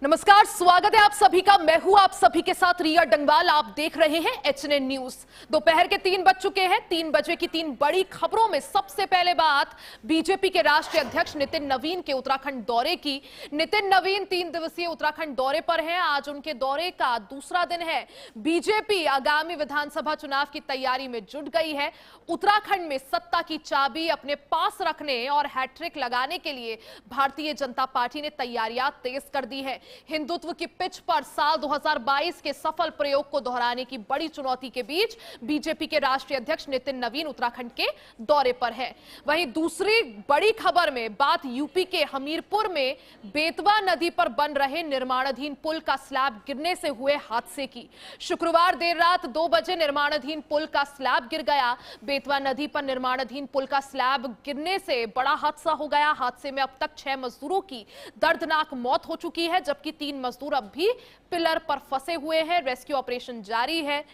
नमस्कार, स्वागत है आप सभी का। मैं हूं आप सभी के साथ रिया डंगवाल। आप देख रहे हैं एचएनएन न्यूज। दोपहर के 3 बज चुके हैं। 3 बजे की 3 बड़ी खबरों में सबसे पहले बात बीजेपी के राष्ट्रीय अध्यक्ष नितिन नवीन के उत्तराखंड दौरे की। नितिन नवीन 3 दिवसीय उत्तराखंड दौरे पर हैं। आज उनके दौरे का दूसरा दिन है। बीजेपी आगामी विधानसभा चुनाव की तैयारी में जुट गई है। उत्तराखंड में सत्ता की चाबी अपने पास रखने और हैट्रिक लगाने के लिए भारतीय जनता पार्टी ने तैयारियां तेज कर दी है। हिंदुत्व की पिच पर साल 2022 के सफल प्रयोग को दोहराने की बड़ी चुनौती के बीच बीजेपी के राष्ट्रीय अध्यक्ष नितिन नवीन उत्तराखंड के दौरे पर है। वहीं दूसरी बड़ी खबर में बात यूपी के हमीरपुर में बेतवा नदी पर बन रहे निर्माणाधीन पुल का स्लैब गिरने से हुए हादसे की। शुक्रवार देर रात 2 बजे निर्माणाधीन पुल का स्लैब गिर गया। बेतवा नदी पर निर्माणाधीन पुल का स्लैब गिरने से बड़ा हादसा हो गया। हादसे में अब तक 6 मजदूरों की दर्दनाक मौत हो चुकी है, जबकि 3 मजदूर अब भी पिलर पर फंसे हुए हैं। रेस्क्यू ऑपरेशन जारी है।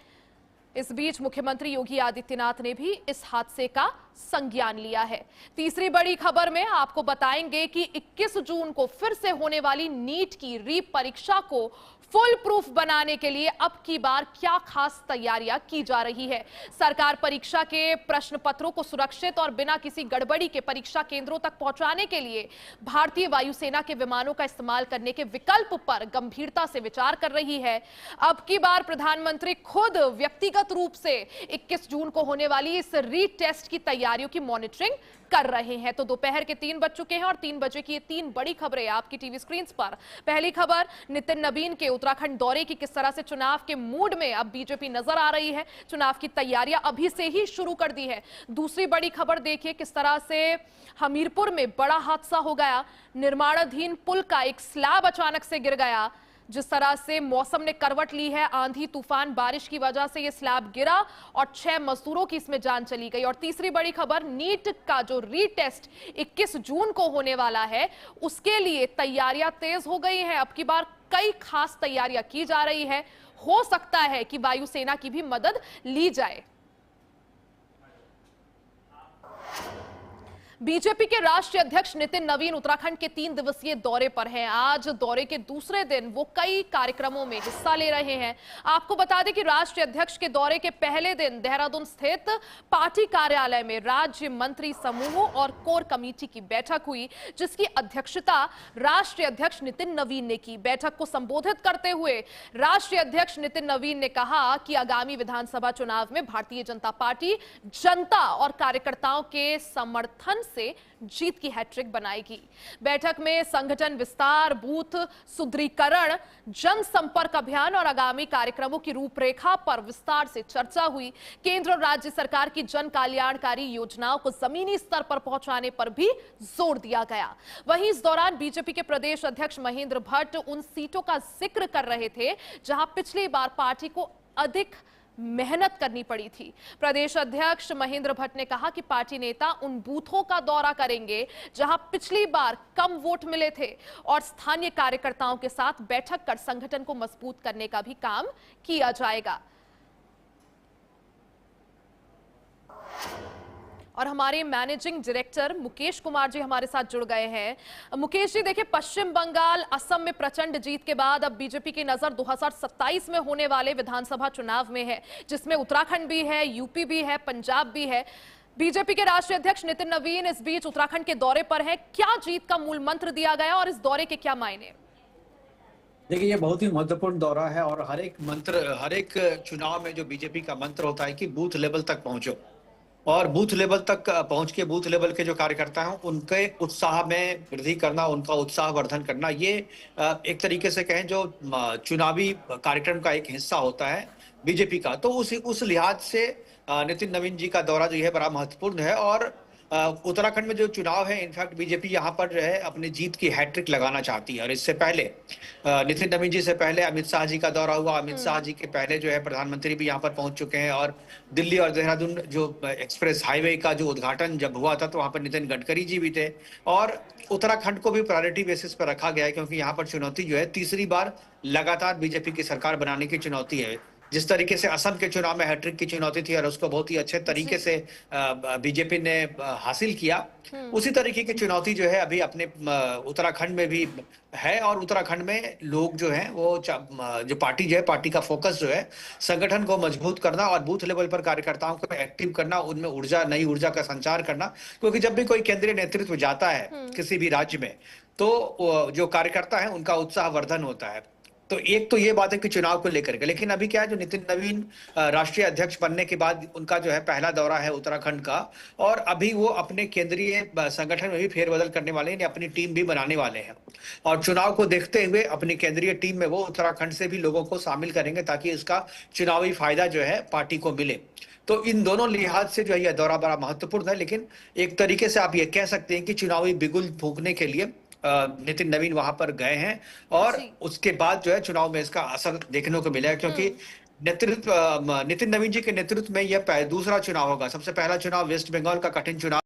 इस बीच मुख्यमंत्री योगी आदित्यनाथ ने भी इस हादसे का संज्ञान लिया है। तीसरी बड़ी खबर में आपको बताएंगे कि 21 जून को फिर से होने वाली नीट की री परीक्षा को फुल प्रूफ बनाने के लिए अब की बार क्या खास तैयारियां की जा रही है। सरकार परीक्षा के प्रश्न पत्रों को सुरक्षित और बिना किसी गड़बड़ी के परीक्षा केंद्रों तक पहुंचाने के लिए भारतीय वायुसेना के विमानों का इस्तेमाल करने के विकल्प पर गंभीरता से विचार कर रही है। अब की बार प्रधानमंत्री खुद व्यक्तिगत रूप से 21 जून को होने वाली इस रीटेस्ट की तैयारियों की मॉनिटरिंग कर रहे हैं। तो दोपहर के 3 बज चुके हैं और 3 बजे की ये 3 बड़ी खबरें आपकी टीवी स्क्रीन पर। पहली खबर, नितिन नवीन के उत्तराखंड दौरे की किस तरह से चुनाव के मूड में अब बीजेपी नजर आ रही है। चुनाव की तैयारियां अभी से ही शुरू कर दी है। दूसरी बड़ी खबर देखिए किस तरह से हमीरपुर में बड़ा हादसा हो गया। निर्माणाधीन पुल का एक स्लैब अचानक से गिर गया। जिस तरह से मौसम ने करवट ली है, आंधी तूफान बारिश की वजह से यह स्लैब गिरा और 6 मजदूरों की इसमें जान चली गई। और तीसरी बड़ी खबर, नीट का जो रीटेस्ट 21 जून को होने वाला है उसके लिए तैयारियां तेज हो गई हैं। अब की बार कई खास तैयारियां की जा रही है। हो सकता है कि वायुसेना की भी मदद ली जाए। बीजेपी के राष्ट्रीय अध्यक्ष नितिन नवीन उत्तराखंड के 3 दिवसीय दौरे पर हैं। आज दौरे के दूसरे दिन वो कई कार्यक्रमों में हिस्सा ले रहे हैं। आपको बता दें कि राष्ट्रीय अध्यक्ष के दौरे के पहले दिन देहरादून स्थित पार्टी कार्यालय में राज्य मंत्री समूहों और कोर कमेटी की बैठक हुई, जिसकी अध्यक्षता राष्ट्रीय अध्यक्ष नितिन नवीन ने की। बैठक को संबोधित करते हुए राष्ट्रीय अध्यक्ष नितिन नवीन ने कहा कि आगामी विधानसभा चुनाव में भारतीय जनता पार्टी जनता और कार्यकर्ताओं के समर्थन से जीत की हैट्रिक बनाएगी। बैठक में संगठन विस्तार, बूथ सुदृढ़ीकरण, जनसंपर्क अभियान और आगामी कार्यक्रमों की रूपरेखा पर विस्तार से चर्चा हुई। केंद्र और राज्य सरकार की जन कल्याणकारी योजनाओं को जमीनी स्तर पर पहुंचाने पर भी जोर दिया गया। वहीं इस दौरान बीजेपी के प्रदेश अध्यक्ष महेंद्र भट्ट उन सीटों का जिक्र कर रहे थे जहां पिछली बार पार्टी को अधिक मेहनत करनी पड़ी थी। प्रदेश अध्यक्ष महेंद्र भट्ट ने कहा कि पार्टी नेता उन बूथों का दौरा करेंगे जहां पिछली बार कम वोट मिले थे और स्थानीय कार्यकर्ताओं के साथ बैठक कर संगठन को मजबूत करने का भी काम किया जाएगा। और हमारे मैनेजिंग डायरेक्टर मुकेश कुमार जी हमारे साथ जुड़ गए हैं। मुकेश जी, देखिए, पश्चिम बंगाल, असम में प्रचंड जीत के बाद अब बीजेपी की नजर 2027 में होने वाले विधानसभा चुनाव में है, जिसमें उत्तराखंड भी है, यूपी भी है, पंजाब भी है। बीजेपी के राष्ट्रीय अध्यक्ष नितिन नवीन इस बीच उत्तराखंड के दौरे पर है। क्या जीत का मूल मंत्र दिया गया और इस दौरे के क्या मायने? देखिए, ये बहुत ही महत्वपूर्ण दौरा है और हर एक चुनाव में जो बीजेपी का मंत्र होता है कि बूथ लेवल तक पहुंचो, और बूथ लेवल तक पहुंच के बूथ लेवल के जो कार्यकर्ता हैं उनके उत्साह में वृद्धि करना, उनका उत्साह वर्धन करना, ये एक तरीके से कहें जो चुनावी कार्यक्रम का एक हिस्सा होता है बीजेपी का। तो उस लिहाज से नितिन नवीन जी का दौरा जो है बड़ा महत्वपूर्ण है। और उत्तराखंड में जो चुनाव है, इनफैक्ट बीजेपी यहाँ पर जो है अपनी जीत की हैट्रिक लगाना चाहती है। और इससे पहले नितिन नवीन जी से पहले अमित शाह जी का दौरा हुआ। अमित शाह जी के पहले जो है प्रधानमंत्री भी यहाँ पर पहुंच चुके हैं। और दिल्ली और देहरादून जो एक्सप्रेस हाईवे का जो उद्घाटन जब हुआ था तो वहां पर नितिन गडकरी जी भी थे। और उत्तराखंड को भी प्रायोरिटी बेसिस पर रखा गया है, क्योंकि यहाँ पर चुनौती जो है तीसरी बार लगातार बीजेपी की सरकार बनाने की चुनौती है, जिस तरीके से असम के चुनाव में हैट्रिक की चुनौती थी और उसको बहुत ही अच्छे तरीके से बीजेपी ने हासिल किया, उसी तरीके की चुनौती जो है अभी अपने उत्तराखंड में भी है। और उत्तराखंड में लोग जो हैं वो जो पार्टी जो है, पार्टी का फोकस जो है संगठन को मजबूत करना और बूथ लेवल पर कार्यकर्ताओं को एक्टिव करना, उनमें ऊर्जा, नई ऊर्जा का संचार करना। क्योंकि जब भी कोई केंद्रीय नेतृत्व जाता है किसी भी राज्य में, तो जो कार्यकर्ता है उनका उत्साह वर्धन होता है। तो एक तो ये बात है कि चुनाव को लेकर के, लेकिन अभी क्या है, जो नितिन नवीन राष्ट्रीय अध्यक्ष बनने के बाद उनका जो है पहला दौरा है उत्तराखंड का, और अभी वो अपने केंद्रीय संगठन में भी फेरबदल करने वाले हैं, अपनी टीम भी बनाने वाले हैं। और चुनाव को देखते हुए अपनी केंद्रीय टीम में वो उत्तराखंड से भी लोगों को शामिल करेंगे ताकि इसका चुनावी फायदा जो है पार्टी को मिले। तो इन दोनों लिहाज से जो है यह दौरा बड़ा महत्वपूर्ण है। लेकिन एक तरीके से आप ये कह सकते हैं कि चुनावी बिगुल फूंकने के लिए नितिन नवीन वहां पर गए हैं, और उसके बाद जो है चुनाव में इसका असर देखने को मिला है। क्योंकि नितिन नवीन जी के नेतृत्व में यह दूसरा चुनाव होगा। सबसे पहला चुनाव वेस्ट बंगाल का कठिन चुनाव,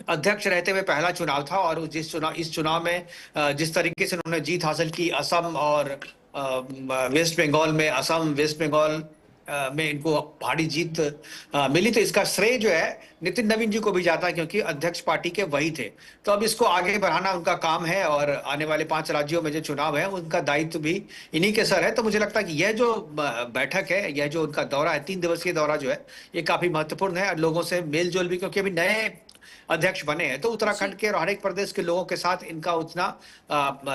अध्यक्ष रहते हुए पहला चुनाव था, और इस चुनाव में जिस तरीके से उन्होंने जीत हासिल की असम और वेस्ट बंगाल में, असम वेस्ट बंगाल में इनको भारी जीत मिली, तो इसका श्रेय जो है नितिन नवीन जी को भी जाता है, क्योंकि अध्यक्ष पार्टी के वही थे। तो अब इसको आगे बढ़ाना उनका काम है, और आने वाले 5 राज्यों में जो चुनाव है उनका दायित्व भी इन्हीं के सर है। तो मुझे लगता है कि यह जो बैठक है, यह जो उनका दौरा है, 3 दिवसीय दौरा जो है, ये काफी महत्वपूर्ण है। और लोगों से मेल जोल भी, क्योंकि अभी नए अध्यक्ष बने हैं, तो उत्तराखंड के और हर एक प्रदेश के लोगों के साथ इनका उतना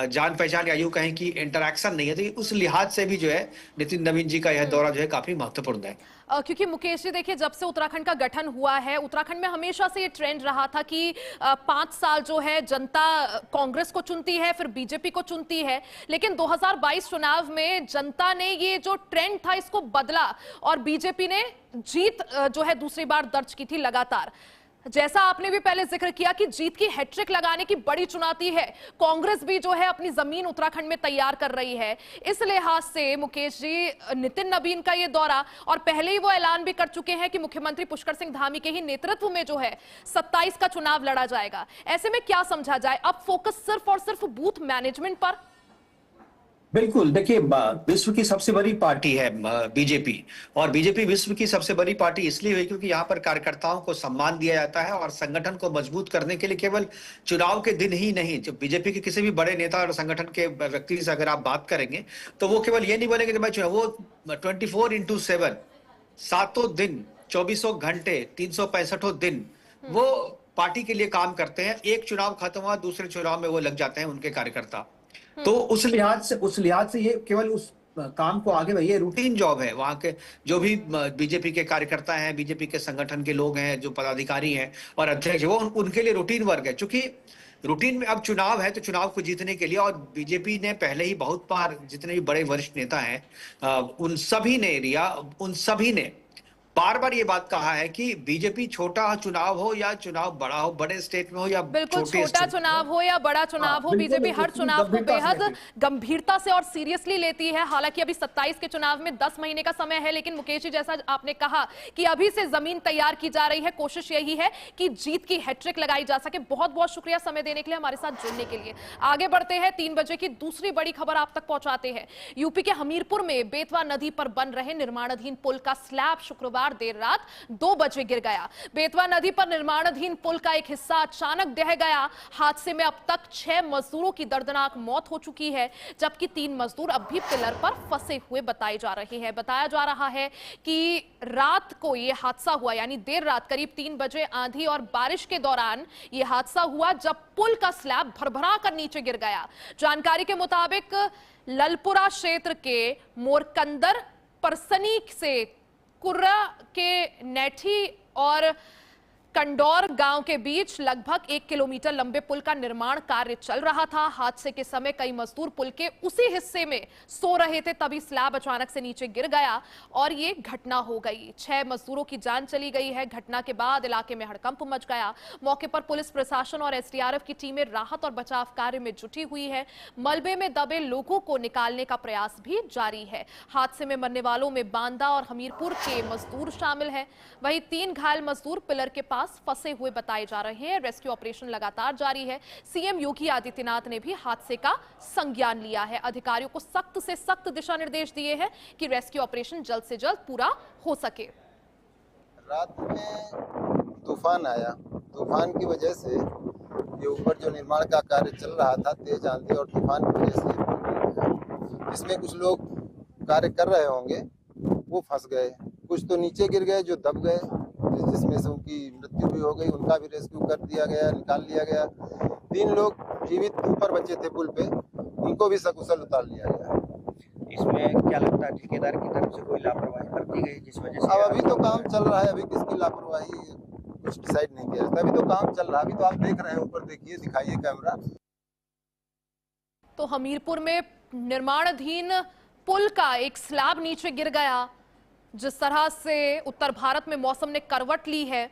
जान पहचान या यूं कहें कि इंटरैक्शन नहीं है। तो उस लिहाज से भी जो है नितिन नवीन जी का यह दौरा जो है काफी महत्वपूर्ण है। क्योंकि मुकेश जी देखिए, जब से उत्तराखंड का गठन हुआ है, उत्तराखंड में हमेशा से ये ट्रेंड रहा था कि 5 साल जो है जनता कांग्रेस को चुनती है, फिर बीजेपी को चुनती है। लेकिन 2022 चुनाव में जनता ने ये जो ट्रेंड था इसको बदला, और बीजेपी ने जीत जो है दूसरी बार दर्ज की थी लगातार। जैसा आपने भी पहले जिक्र किया कि जीत की हैट्रिक लगाने की बड़ी चुनौती है, कांग्रेस भी जो है अपनी जमीन उत्तराखंड में तैयार कर रही है। इस लिहाज से मुकेश जी, नितिन नवीन का ये दौरा, और पहले ही वो ऐलान भी कर चुके हैं कि मुख्यमंत्री पुष्कर सिंह धामी के ही नेतृत्व में जो है 27 का चुनाव लड़ा जाएगा। ऐसे में क्या समझा जाए, अब फोकस सिर्फ और सिर्फ बूथ मैनेजमेंट पर? बिल्कुल, देखिए विश्व की सबसे बड़ी पार्टी है बीजेपी, और बीजेपी विश्व की सबसे बड़ी पार्टी इसलिए हुई क्योंकि यहाँ पर कार्यकर्ताओं को सम्मान दिया जाता है, और संगठन को मजबूत करने के लिए केवल चुनाव के दिन ही नहीं, जो बीजेपी के किसी भी बड़े नेता और संगठन के व्यक्ति से अगर आप बात करेंगे तो वो केवल ये नहीं बोलेंगे कि मैं वो 24/7 सातों दिन, 24 घंटे, 365 दिन वो पार्टी के लिए काम करते हैं। एक चुनाव खत्म हुआ, दूसरे चुनाव में वो लग जाते हैं उनके कार्यकर्ता। तो उस लिहाज से ये केवल उस काम को आगे बढ़े, ये रूटीन जॉब है। वहां के जो भी बीजेपी के कार्यकर्ता हैं, बीजेपी के संगठन के लोग हैं, जो पदाधिकारी हैं और अध्यक्ष, वो उनके लिए रूटीन वर्क है। चूंकि रूटीन में अब चुनाव है, तो चुनाव को जीतने के लिए, और बीजेपी ने पहले ही बहुत बार, जितने भी बड़े वरिष्ठ नेता हैं उन सभी ने बार बार ये बात कहा है कि बीजेपी छोटा चुनाव हो या चुनाव बड़ा हो, बड़े स्टेट में हो या बिल्कुल छोटा चुनाव हो या बड़ा चुनाव हो, बीजेपी हर चुनाव को बेहद गंभीरता से और सीरियसली लेती है। हालांकि अभी 27 के चुनाव में 10 महीने का समय है, लेकिन मुकेश जी, जैसा आपने कहा कि अभी से जमीन तैयार की जा रही है, कोशिश यही है कि जीत की हैट्रिक लगाई जा सके। बहुत बहुत शुक्रिया समय देने के लिए, हमारे साथ जुड़ने के लिए। आगे बढ़ते हैं, 3 बजे की दूसरी बड़ी खबर आप तक पहुंचाते हैं। यूपी के हमीरपुर में बेतवा नदी पर बन रहे निर्माणाधीन पुल का स्लैब शुक्रवार देर रात 2 बजे गिर गया। बेतवा नदी पर निर्माणाधीन पुल का एक हिस्सा अचानक ढह गया। हादसे में अब तक 6 मजदूरों की दर्दनाक मौत हो चुकी है, जबकि 3 मजदूर अब भी पिलर पर फंसे हुए बताए जा रहे हैं। बताया जा रहा है कि रात को यह हादसा हुआ, यानी देर रात करीब 3 बजे आंधी और बारिश के दौरान यह हादसा हुआ, जब पुल का स्लैब भरभरा कर नीचे गिर गया। जानकारी के मुताबिक ललपुरा क्षेत्र के मोरकंदर परसनीक से कुर्रा के नेठी और कंडौर गांव के बीच लगभग 1 किलोमीटर लंबे पुल का निर्माण कार्य चल रहा था। हादसे के समय कई मजदूर पुल के उसी हिस्से में सो रहे थे, तभी स्लैब अचानक से नीचे गिर गया और ये घटना हो गई। 6 मजदूरों की जान चली गई है। घटना के बाद इलाके में हड़कंप मच गया। मौके पर पुलिस प्रशासन और एसडीआरएफ की टीमें राहत और बचाव कार्य में जुटी हुई है। मलबे में दबे लोगों को निकालने का प्रयास भी जारी है। हादसे में मरने वालों में बांदा और हमीरपुर के मजदूर शामिल है। वहीं 3 घायल मजदूर पिलर के पास आसपास फंसे हुए बताए जा रहे हैं। रेस्क्यू ऑपरेशन लगातार जारी है। सीएम योगी आदित्यनाथ ने भी हादसे का संज्ञान लिया है। अधिकारियों को सख्त से सख्त दिशा निर्देश दिए हैं कि रेस्क्यू ऑपरेशन जल्द से जल्द पूरा हो सके। रात में तूफान आया। तूफान की वजह से ये ऊपर जो निर्माण का कार्य चल रहा था, तेज आंधी और तूफान की वजह से पुल गिर गया। इसमें कुछ लोग कार्य कर रहे होंगे, वो फंस गए। कुछ तो नीचे गिर गए जो दब गए, जिसमें से उनकी मृत्यु भी हो गई। उनका भी रेस्क्यू कर दिया गया, निकाल लिया गया। 3 लोग जीवित ऊपर बचे थे पुल पे, उनको भी सकुशल उतार लिया गया। इसमें क्या लगता है ठेकेदार की तरफ से कोई लापरवाही बरती गई जिस वजह से? अब अभी तो काम चल रहा है, अभी किसकी लापरवाही कुछ डिसाइड नहीं किया जाता। अभी तो काम चल रहा है। अभी तो आप देख रहे हैं, ऊपर देखिए, दिखाइए कैमरा। तो हमीरपुर में निर्माणाधीन पुल का एक स्लैब नीचे गिर गया। जिस तरह से उत्तर भारत में मौसम ने करवट ली है,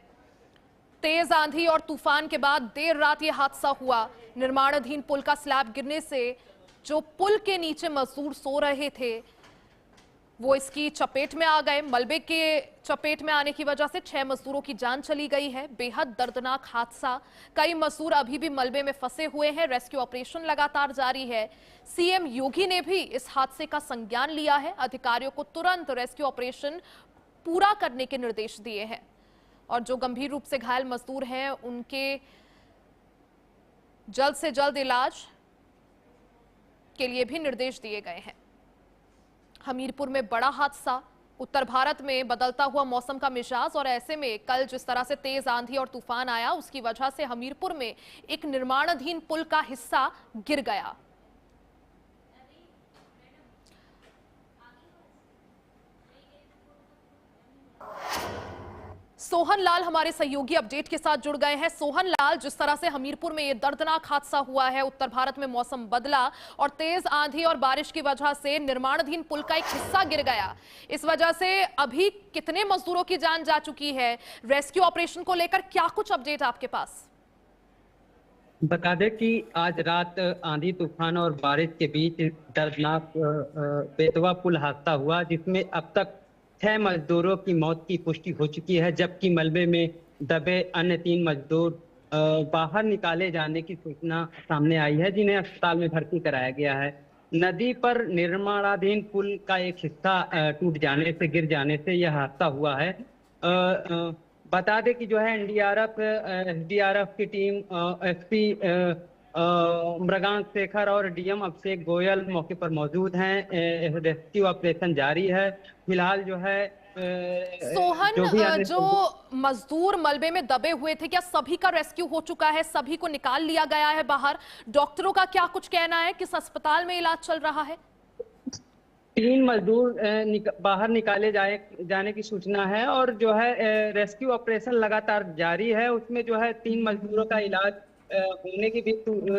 तेज आंधी और तूफान के बाद देर रात यह हादसा हुआ। निर्माणाधीन पुल का स्लैब गिरने से जो पुल के नीचे मजदूर सो रहे थे वो इसकी चपेट में आ गए। मलबे के चपेट में आने की वजह से 6 मजदूरों की जान चली गई है। बेहद दर्दनाक हादसा। कई मजदूर अभी भी मलबे में फंसे हुए हैं। रेस्क्यू ऑपरेशन लगातार जारी है। सीएम योगी ने भी इस हादसे का संज्ञान लिया है। अधिकारियों को तुरंत रेस्क्यू ऑपरेशन पूरा करने के निर्देश दिए हैं और जो गंभीर रूप से घायल मजदूर हैं उनके जल्द से जल्द इलाज के लिए भी निर्देश दिए गए हैं। हमीरपुर में बड़ा हादसा। उत्तर भारत में बदलता हुआ मौसम का मिजाज और ऐसे में कल जिस तरह से तेज आंधी और तूफान आया उसकी वजह से हमीरपुर में एक निर्माणाधीन पुल का हिस्सा गिर गया। सोहन लाल हमारे सहयोगी अपडेट के साथ जुड़ गए हैं। सोहन लाल, जिस तरह से हमीरपुर में ये दर्दनाक हादसा हुआ है, उत्तर भारत में मौसम बदला और तेज आंधी और बारिश की वजह से निर्माणाधीन पुल का एक हिस्सा गिर गया। इस वजह से अभी कितने मजदूरों की जान जा चुकी है? रेस्क्यू ऑपरेशन को लेकर क्या कुछ अपडेट आपके पास? बता दें कि आज रात आंधी तूफान और बारिश के बीच दर्दनाक बेतवा पुल हादसा हुआ, जिसमें अब तक 6 मजदूरों की मौत की पुष्टि हो चुकी है, जबकि मलबे में दबे अन्य 3 मजदूर बाहर निकाले जाने की सूचना सामने आई है, जिन्हें अस्पताल में भर्ती कराया गया है। नदी पर निर्माणाधीन पुल का एक हिस्सा टूट जाने से, गिर जाने से यह हादसा हुआ है। बता दें कि जो है एसडीआरएफ की टीम, एसपी मृगांक शेखर और डीएम अभिषेक गोयल मौके पर मौजूद हैं। रेस्क्यू ऑपरेशन जारी है। फिलहाल जो है सोहन, जो मजदूर मलबे में दबे हुए थे, क्या सभी का रेस्क्यू हो चुका है? सभी को निकाल लिया गया है बाहर? डॉक्टरों का क्या कुछ कहना है? किस अस्पताल में इलाज चल रहा है? 3 मजदूर बाहर निकाले जाने की सूचना है और जो है रेस्क्यू ऑपरेशन लगातार जारी है। उसमें जो है 3 मजदूरों का इलाज होने की भी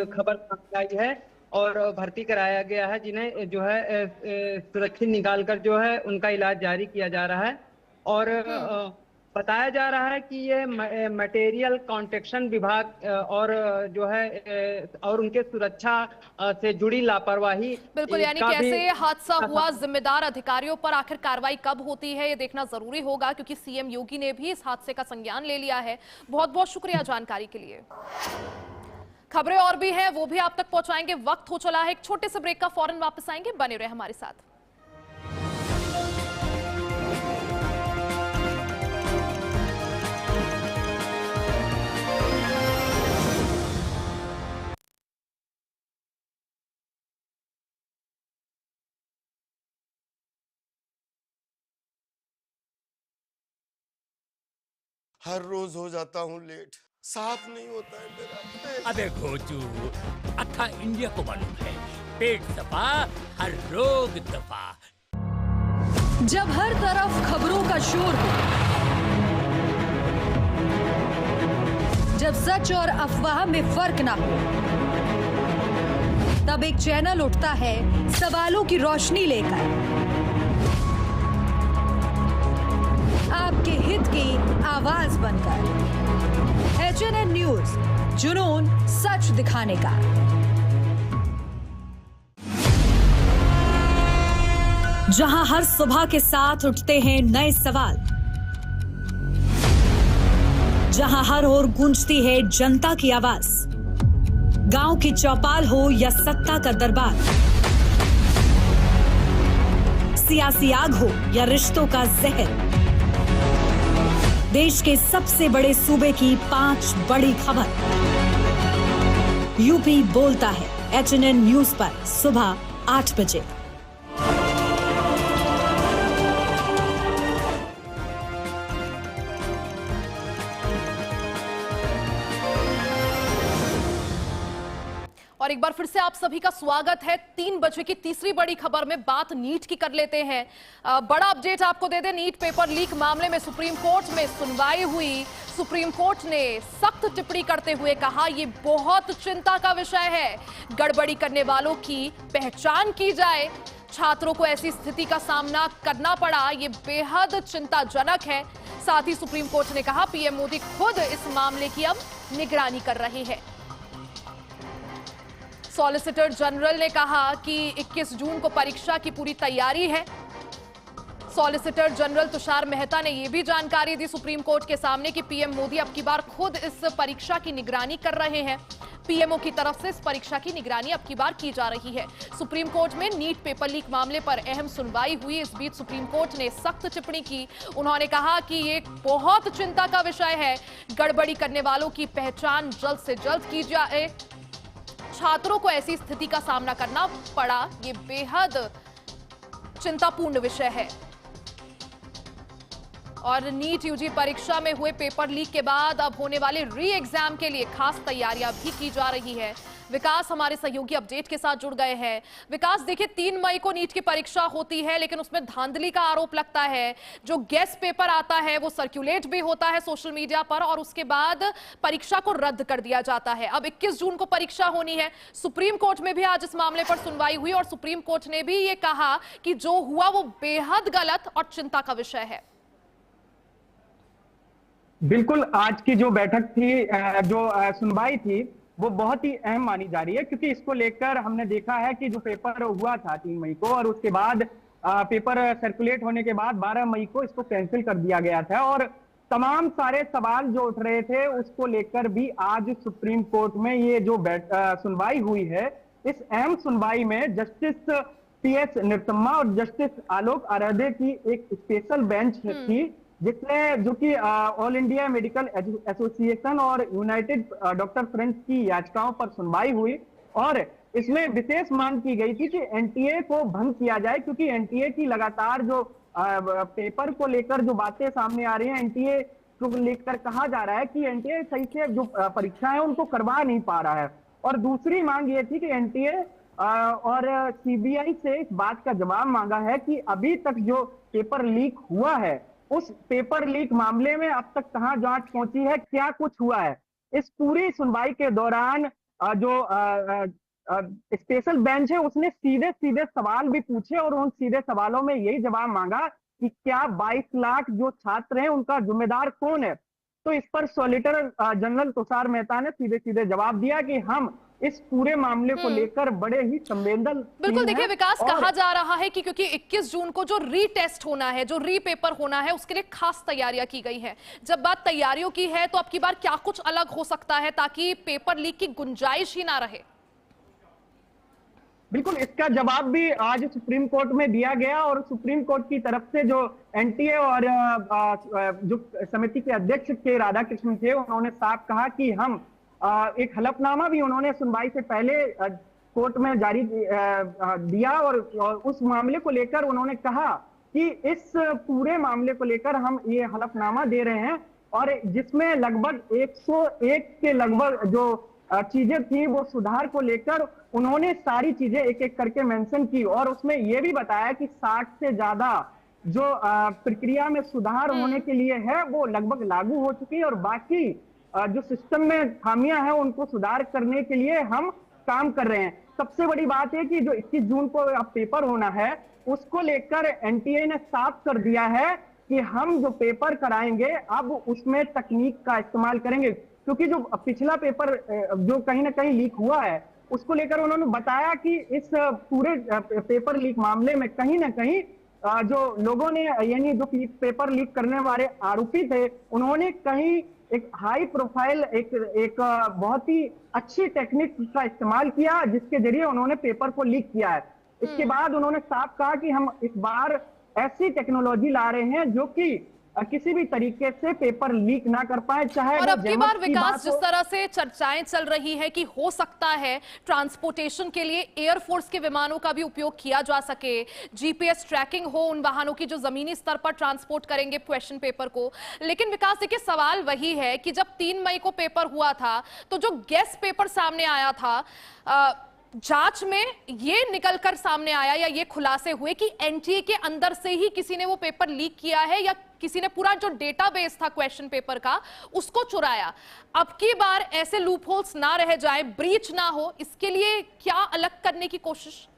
खबर सामने आई है और भर्ती कराया गया है, जिन्हें जो है सुरक्षित निकालकर जो है उनका इलाज जारी किया जा रहा है। और बताया जा रहा है कि ये मटेरियल कॉन्ट्रैक्शन विभाग और जो है और उनके सुरक्षा से जुड़ी लापरवाही। बिल्कुल, यानी कैसे हादसा हुआ, जिम्मेदार अधिकारियों पर आखिर कार्रवाई कब होती है, ये देखना जरूरी होगा, क्योंकि सीएम योगी ने भी इस हादसे का संज्ञान ले लिया है। बहुत बहुत शुक्रिया जानकारी के लिए। खबरें और भी हैं, वो भी आप तक पहुंचाएंगे। वक्त हो चला है एक छोटे से ब्रेक का, फौरन वापस आएंगे, बने रहे हमारे साथ। हर रोज हो जाता हूँ लेट, साफ नहीं होता है मेरा। अबे घोचू, अक्खा इंडिया को मालूम है, पेट सफा हर रोग दफा। जब हर तरफ खबरों का शोर हो, जब सच और अफवाह में फर्क ना हो, तब एक चैनल उठता है सवालों की रोशनी लेकर, आपके हित की आवाज बनकर। एचएनएन न्यूज, जुनून सच दिखाने का। जहां हर सुबह के साथ उठते हैं नए सवाल, जहां हर ओर गूंजती है जनता की आवाज, गांव की चौपाल हो या सत्ता का दरबार, सियासी आग हो या रिश्तों का जहर, देश के सबसे बड़े सूबे की 5 बड़ी खबर। यूपी बोलता है HNN न्यूज पर सुबह 8 बजे। और एक बार फिर से आप सभी का स्वागत है। 3 बजे की तीसरी बड़ी खबर में बात नीट की कर लेते हैं। बड़ा अपडेट आपको दे दें, नीट पेपर लीक मामले में सुप्रीम कोर्ट में सुनवाई हुई। सुप्रीम कोर्ट ने सख्त टिप्पणी करते हुए कहा यह बहुत चिंता का विषय है, गड़बड़ी करने वालों की पहचान की जाए। छात्रों को ऐसी स्थिति का सामना करना पड़ा, ये बेहद चिंताजनक है। साथ ही सुप्रीम कोर्ट ने कहा पीएम मोदी खुद इस मामले की अब निगरानी कर रहे हैं। सॉलिसिटर जनरल ने कहा कि 21 जून को परीक्षा की पूरी तैयारी है। सॉलिसिटर जनरल तुषार मेहता ने यह भी जानकारी दी सुप्रीम कोर्ट के सामने कि पीएम मोदी अब की बार खुद इस परीक्षा की निगरानी कर रहे हैं। पीएमओ की तरफ से इस परीक्षा की निगरानी अब की बार की जा रही है। सुप्रीम कोर्ट में नीट पेपर लीक मामले पर अहम सुनवाई हुई। इस बीच सुप्रीम कोर्ट ने सख्त टिप्पणी की। उन्होंने कहा कि ये बहुत चिंता का विषय है, गड़बड़ी करने वालों की पहचान जल्द से जल्द की जाए। छात्रों को ऐसी स्थिति का सामना करना पड़ा, ये बेहद चिंतापूर्ण विषय है। और नीट यूजी परीक्षा में हुए पेपर लीक के बाद अब होने वाले री एग्जाम के लिए खास तैयारियां भी की जा रही है। विकास हमारे सहयोगी अपडेट के साथ जुड़ गए हैं। विकास, देखिए 3 मई को नीट की परीक्षा होती है, लेकिन उसमें धांधली का आरोप लगता है। जो गेस्ट पेपर आता है वो सर्कुलेट भी होता है सोशल मीडिया पर और उसके बाद परीक्षा को रद्द कर दिया जाता है। अब 21 जून को परीक्षा होनी है। सुप्रीम कोर्ट में भी आज इस मामले पर सुनवाई हुई और सुप्रीम कोर्ट ने भी ये कहा कि जो हुआ वो बेहद गलत और चिंता का विषय है। बिल्कुल, आज की जो बैठक थी, जो सुनवाई थी, वो बहुत ही अहम मानी जा रही है, क्योंकि इसको लेकर हमने देखा है कि जो पेपर हुआ था 3 मई को और उसके बाद पेपर सर्कुलेट होने के बाद 12 मई को इसको कैंसिल कर दिया गया था और तमाम सारे सवाल जो उठ रहे थे उसको लेकर भी आज सुप्रीम कोर्ट में ये जो सुनवाई हुई है। इस अहम सुनवाई में जस्टिस PS निरतम्मा और जस्टिस आलोक आराध्य की एक स्पेशल बेंच थी, जिसने जो कि ऑल इंडिया मेडिकल एसोसिएशन और यूनाइटेड डॉक्टर फ्रेंड्स की याचिकाओं पर सुनवाई हुई और इसमें विशेष मांग की गई थी कि एनटीए को भंग किया जाए, क्योंकि एनटीए की लगातार जो पेपर को लेकर जो बातें सामने आ रही हैं, एनटीए को लेकर कहा जा रहा है कि एनटीए सही से जो परीक्षा है उनको करवा नहीं पा रहा है। और दूसरी मांग ये थी कि एनटीए और सीबीआई से इस बात का जवाब मांगा है कि अभी तक जो पेपर लीक हुआ है उस पेपर लीक मामले में अब तक कहां जांच पहुंची है, क्या कुछ हुआ है। इस पूरी सुनवाई के दौरान जो स्पेशल बेंच है उसने सीधे सीधे सवाल भी पूछे और उन सीधे सवालों में यही जवाब मांगा कि क्या 22 लाख जो छात्र हैं उनका जिम्मेदार कौन है। तो इस पर सॉलिसिटर जनरल तुषार मेहता ने सीधे सीधे जवाब दिया कि हम इस पूरे मामले को लेकर बड़े ही संवेदनशील। बिल्कुल, देखिए विकास, कहा जा रहा है कि क्योंकि 21 जून को जो रीटेस्ट होना है, जो री पेपर होना है, उसके लिए खास तैयारियां की गई है। जब बात तैयारियों की है तो अब की बार क्या कुछ अलग हो सकता है ताकि पेपर लीक की गुंजाइश ही ना रहे? बिल्कुल, इसका जवाब भी आज सुप्रीम कोर्ट में दिया गया और सुप्रीम कोर्ट की तरफ से जो एनटीए और जो समिति के अध्यक्ष के राधाकृष्णन थे, उन्होंने साफ कहा कि हम एक हलफनामा भी उन्होंने सुनवाई से पहले कोर्ट में जारी दिया और उस मामले को लेकर उन्होंने कहा कि इस पूरे मामले को लेकर हम ये हलफनामा दे रहे हैं और जिसमें लगभग 101 के लगभग जो चीजें थी वो सुधार को लेकर उन्होंने सारी चीजें एक एक करके मेंशन की और उसमें ये भी बताया कि 60 से ज्यादा जो प्रक्रिया में सुधार होने के लिए है वो लगभग लागू हो चुकी है और बाकी जो सिस्टम में खामियां हैं उनको सुधार करने के लिए हम काम कर रहे हैं। सबसे बड़ी बात है कि जो 21 जून को अब पेपर होना है उसको लेकर एनटीए ने साफ कर दिया है कि हम जो पेपर कराएंगे अब उसमें तकनीक का इस्तेमाल करेंगे, क्योंकि जो पिछला पेपर जो कहीं ना कहीं लीक हुआ है उसको लेकर उन्होंने बताया कि इस पूरे पेपर लीक मामले में कहीं ना कहीं जो लोगों ने यानी जो पेपर लीक करने वाले आरोपी थे उन्होंने कहीं एक हाई प्रोफाइल एक बहुत ही अच्छी टेक्निक का इस्तेमाल किया, जिसके जरिए उन्होंने पेपर को लीक किया है। इसके बाद उन्होंने साफ कहा कि हम इस बार ऐसी टेक्नोलॉजी ला रहे हैं जो कि किसी भी तरीके से पेपर लीक ना कर पाए, चाहे और अब की बार विकास जिस हो। तरह से चर्चाएं चल रही है कि हो सकता है ट्रांसपोर्टेशन के लिए एयरफोर्स के विमानों का भी उपयोग किया जा सके, जीपीएस ट्रैकिंग हो उन वाहनों की जो जमीनी स्तर पर ट्रांसपोर्ट करेंगे क्वेश्चन पेपर को। लेकिन विकास देखिए, सवाल वही है कि जब 3 मई को पेपर हुआ था तो जो गेस्ट पेपर सामने आया था, जांच में ये निकलकर सामने आया या ये खुलासे हुए कि एनटीए के अंदर से ही किसी ने वो पेपर लीक किया है या किसी ने पूरा जो डेटाबेस था क्वेश्चन पेपर का उसको चुराया। अब की बार ऐसे लूपहोल्स ना रह जाए, ब्रीच ना हो, इसके लिए क्या अलग करने की कोशिश?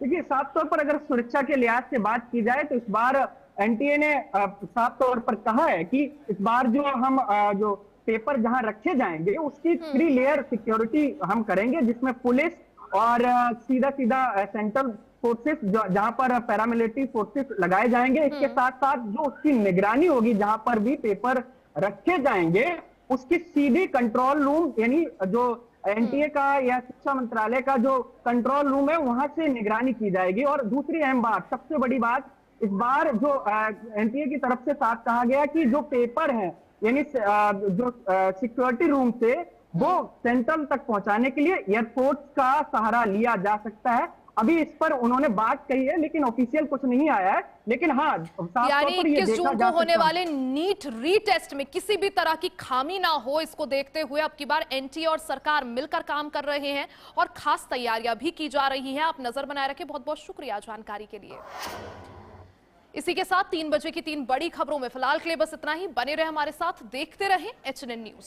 देखिए, साफ तौर पर अगर सुरक्षा के लिहाज से बात की जाए तो इस बार एनटीए ने साफ तौर पर कहा है कि इस बार जो हम जो पेपर जहां रखे जाएंगे उसकी 3 लेयर सिक्योरिटी हम करेंगे, जिसमें पुलिस और सीधा सेंट्रल फोर्सेस जहां पर पैरामिलिट्री फोर्सेस लगाए जाएंगे। इसके साथ साथ जो उसकी निगरानी होगी, जहां पर भी पेपर रखे जाएंगे उसकी सीधी कंट्रोल रूम, यानी जो एनटीए का या शिक्षा मंत्रालय का जो कंट्रोल रूम है वहां से निगरानी की जाएगी। और दूसरी अहम बात, सबसे बड़ी बात, इस बार जो एनटीए की तरफ से साफ कहा गया कि जो पेपर है यानी जो सिक्योरिटी रूम से वो सेंट्रल तक पहुंचाने के लिए एयरफोर्स का सहारा लिया जा सकता है। अभी इस पर उन्होंने बात कही है लेकिन ऑफिशियल कुछ नहीं आया है। लेकिन हाँ, यानी 21 जून को होने वाले नीट रीटेस्ट में किसी भी तरह की खामी ना हो, इसको देखते हुए अब की बार एनटीए और सरकार मिलकर काम कर रहे हैं और खास तैयारियां भी की जा रही हैं। आप नजर बनाए रखें। बहुत बहुत शुक्रिया जानकारी के लिए। इसी के साथ 3 बजे की 3 बड़ी खबरों में फिलहाल के लिए बस इतना ही। बने रहे हमारे साथ, देखते रहे HNN न्यूज।